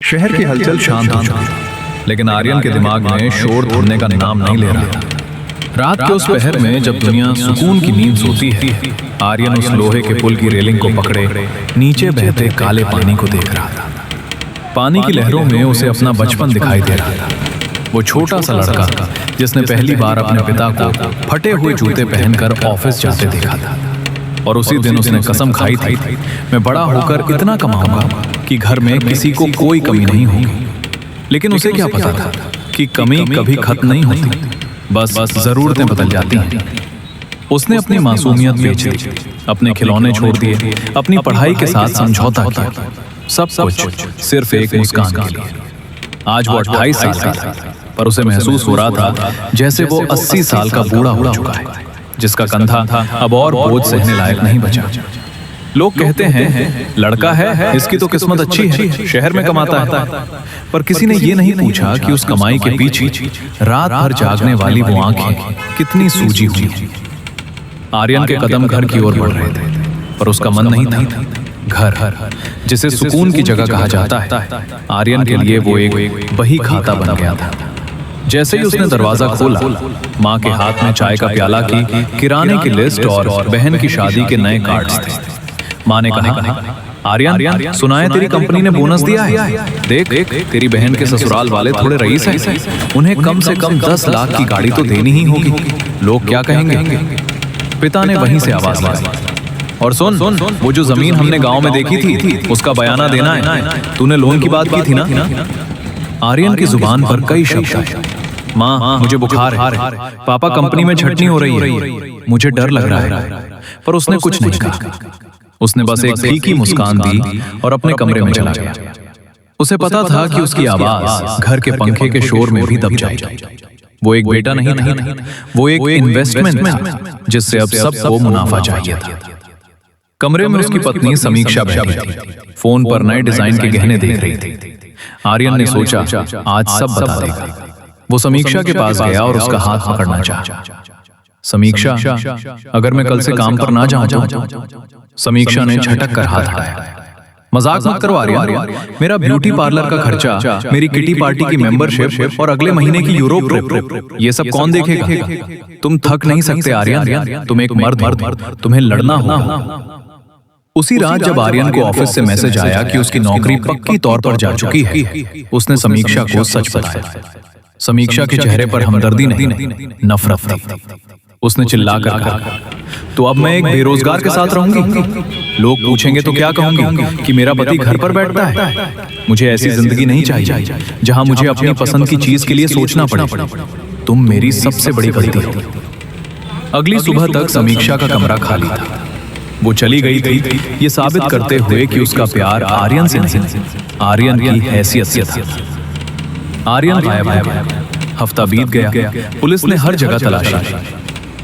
शहर की हलचल शांत हो चुकी, लेकिन आर्यन के दिमाग में शोर थमने का नाम नहीं ले रहा था। रात के उस पहर में जब दुनिया सुकून की नींद सोती है, आर्यन उस लोहे के पुल की रेलिंग को पकड़े नीचे बहते काले पानी को देख रहा था। पानी की लहरों में उसे अपना बचपन दिखाई दे रहा था। वो छोटा सा लड़का जिसने पहली बार अपने पिता को फटे हुए जूते पहनकर ऑफिस जाते देखा था, और उसी दिन उसने कसम खाई थी, मैं बड़ा होकर इतना कमाऊंगा कि घर में किसी को कोई कमी नहीं होगी। लेकिन उसे क्या पता था कि कमी कभी खत्म नहीं होती, बस ज़रूरतें बदल जाती हैं। उसने अपनी मासूमियत बेच दी, अपने खिलौने छोड़ दिए, अपनी पढ़ाई के साथ समझौता किया, सब कुछ सिर्फ एक मुस्कान के लिए। आज वो 28 साल का था, पर उसे महसूस हो रहा था जैसे वो 80 साल का बूढ़ा हो चुका है, जिसका कंधा अब और बोझ सहने लायक नहीं बचा। लोग कहते हैं लड़का है, इसकी तो किस्मत अच्छी है, शहर में कमाता है, पर किसी ने ये नहीं पूछा कि उस कमाई के पीछे रात भर जागने वाली वो आंखें कितनी सूजी हुई हैं। आर्यन के कदम घर की ओर बढ़ रहे थे, पर उसका मन नहीं था। घर जिसे सुकून की जगह कहा जाता है, आर्यन के लिए वो एक बही खाता बन गया था। जैसे ही उसने दरवाजा खोला, माँ के हाथ में चाय का प्याला की किराने की लिस्ट और बहन की शादी के नए कार्ड्स थे। माँ ने कहा, आर्यन सुना है तेरी कंपनी ने बोनस दिया है, देख तेरी बहन के ससुराल वाले थोड़े रईस हैं, उन्हें कम से कम 10 लाख की गाड़ी तो देनी ही होगी, लोग क्या कहेंगे। पिता ने वहीं से आवाज लगाई, और सुन, वो जो जमीन हमने गांव में देखी थी उसका बयाना देना है, तूने लोन की बात की थी ना। आर्यन की जुबान पर कई शब्द आए, माँ मुझे बुखार है, पापा कंपनी में छटनी हो रही है, मुझे डर लग रहा है, पर उसने कुछ नहीं कहा। उसने बस एक फीकी मुस्कान दी और अपने कमरे में चला गया। उसे पता था कि उसकी आवाज घर के पंखे के शोर में भी दब जाएगी। वो एक बेटा नहीं था, वो एक इन्वेस्टमेंट था जिससे अब सबको मुनाफा चाहिए था। कमरे में उसकी पत्नी समीक्षा बैठी थी, फोन पर नए डिजाइन के गहने देख रही थी। आर्यन ने सोचा आज सब बता देगा। वो समीक्षा के पास गया और उसका हाथ पकड़ना चाहा। समीक्षा, अगर मैं कल से काम पर ना जाऊं। समीक्षा ने झटक कर हाथ हटाया। मजाक मत करो आर्यन, मेरा ब्यूटी पार्लर का खर्चा, मेरी किटी पार्टी की मेंबरशिप और अगले महीने की यूरोप ट्रिप, ये सब कौन देखेगा। तुम थक नहीं सकते आर्यन, तुम एक मर्द, तुम्हें लड़ना होगा। उसी रात जब आर्यन को ऑफिस से मैसेज आया कि उसकी नौकरी पक्की तौर पर जा चुकी है, उसने समीक्षा को सच बताया। समीक्षा के चेहरे पर हमदर्दी नहीं, नफरत थी। उसने चिल्लाकर कहा, तो अब मैं एक बेरोजगार के साथ रहूंगी, लोग पूछेंगे तो क्या कहूंगी कि मेरा पति घर पर बैठता है। मुझे ऐसी जिंदगी नहीं चाहिए जहां मुझे अपनी पसंद की चीज के लिए सोचना पड़े। तुम मेरी सबसे बड़ी गलती हो। अगली सुबह तक समीक्षा का कमरा खाली था। वो चली गई थी ये साबित करते हुए कि उसका प्यार आर्यन से नहीं, आर्यन की हैसियत से था। आर्यन गायब हो गया। हफ्ता बीत गया, पुलिस ने हर जगह तलाशी।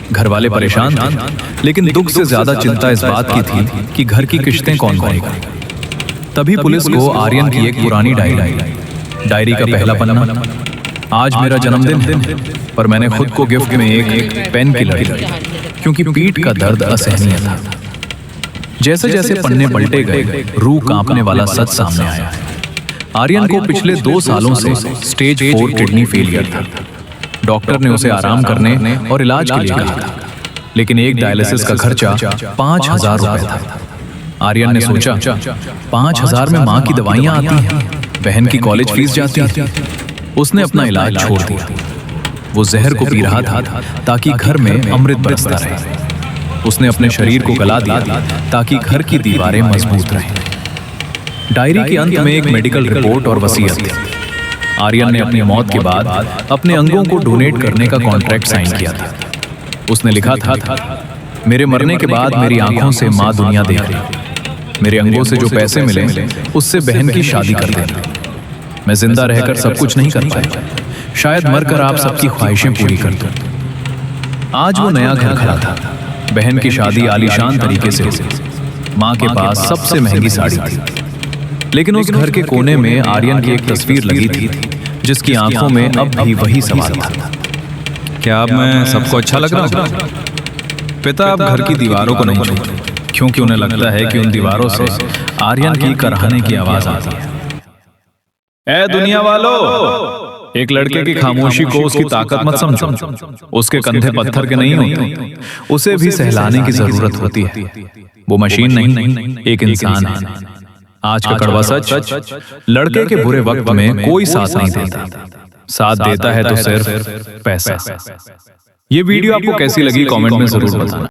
घर वाले परेशान थे, लेकिन दुख से ज्यादा चिंता इस बात की थी कि घर की किश्तें कौन भरेगा। तभी पुलिस को आर्यन की एक पुरानी डायरी का पहला पन्ना। आज मेरा जन्मदिन है, पर मैंने खुद को गिफ्ट में एक पेन किलर दिया, क्योंकि पीठ का दर्द असहनीय था। जैसे जैसे पन्ने पलटे गए, रूह कांपने वाला सच सामने आया। आर्यन को पिछले 2 सालों से स्टेज 4 किडनी फेलियर था। डॉक्टर ने उसे आराम करने और इलाज के लिए कहा था, लेकिन एक डायलिसिस का खर्चा 5,000 रुपए था। आर्यन ने सोचा 5,000 में माँ की दवाइयाँ आती हैं, बहन की कॉलेज फीस जाती है। उसने अपना इलाज छोड़ दिया। वो जहर को पी रहा था ताकि घर में अमृत बरसता रहे। उसने अपने शरीर को गला दिया ताकि घर की दीवारें मजबूत रहें। डायरी के अंत में एक मेडिकल रिपोर्ट और वसीयत थी। आर्यन ने अपनी मौत के बाद अपने अंगों को डोनेट करने का कॉन्ट्रैक्ट साइन किया था। उसने लिखा था, मेरे मरने के बाद मेरी आंखों से माँ दुनिया देख रही, मेरे अंगों से जो पैसे मिले उससे बहन की शादी कर देना। मैं जिंदा रहकर सब कुछ नहीं कर पाया, शायद मरकर आप सबकी ख्वाहिशें पूरी कर दूं। आज वो नया घर खड़ा था, बहन की शादी आलीशान तरीके से हुई। माँ के पास सबसे महंगी साड़ी थी, लेकिन उस घर के कोने में आर्यन की एक तस्वीर लगी थी जिसकी आंखों में अब भी वही सवाल था, क्या अब मैं सबको अच्छा लग रहा हूँ। पिता अब घर की दीवारों को नहीं छूते, क्योंकि उन्हें लगता है कि उन दीवारों से आर्यन की कराहने की आवाज आती है। ए दुनिया वालों, एक लड़के की खामोशी को उसकी ताकत मत समझो। उसके कंधे पत्थर के नहीं होते, उसे भी सहलाने की जरूरत होती है। वो मशीन नहीं, एक इंसान है। आज का कड़वा सच, लड़के के बुरे वक्त में कोई साथ नहीं देता, साथ देता है तो सिर्फ पैसा। ये वीडियो आपको कैसी लगी कमेंट में जरूर बताना।